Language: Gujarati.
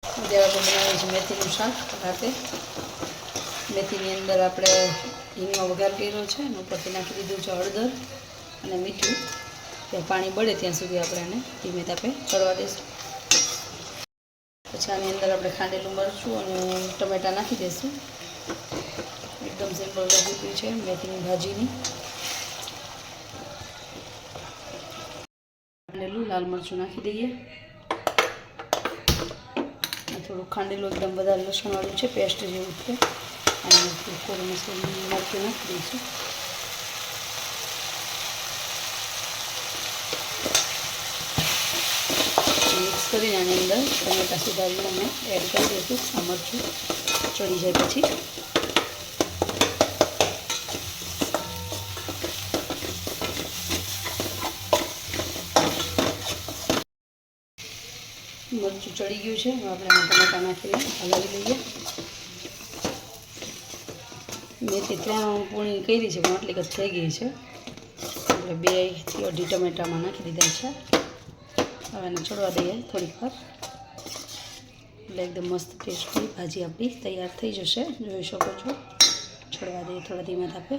આજે આપણે બનાવીએ છીએ મેથીનું શાક રાતે. મેથીની અંદર આપણે હિંગનો વઘાર કર્યો છે અને ઉપરથી નાખી દીધું છે હળદર અને મીઠું. ત્યાં પાણી બળે ત્યાં સુધી આપણે એને ધીમે તાપે ચડવા દઈશું. પછી આની અંદર આપણે ખાંડેલું મરચું અને ટમેટાં નાખી દઈશું. એકદમ સિમ્પલ રેસીપી છે મેથીની ભાજીની. ખાંડેલું લાલ મરચું નાખી દઈએ. થોડું ખાંડેલું એકદમ વધારે લસણવાળું છે, પેસ્ટ જેવું છે. અને થોડું મસાલું મરચું નાખી દઈશું. મિક્સ કરીને આની અંદર ટમેટાં સુધારીને અમે એડ કરી દઈશું. આ મરચું ચડી જાય પછી મરચું ચડી ગયું છે. હવે આપણે ટમેટાં નાખીને હલાવી લઈએ. મેથી 3 પૂણી કરી છે પણ આટલી જ થઈ ગઈ છે. આપણે 2 થી 2.5 ટમેટામાં નાખી દીધા છે. હવે એને ચડવા દઈએ થોડીક વાર, એટલે એકદમ મસ્ત ટેસ્ટી ભાજી આપણી તૈયાર થઈ જશે. જોઈ શકો છો. ચડવા દઈએ થોડા ધીમા તાપે.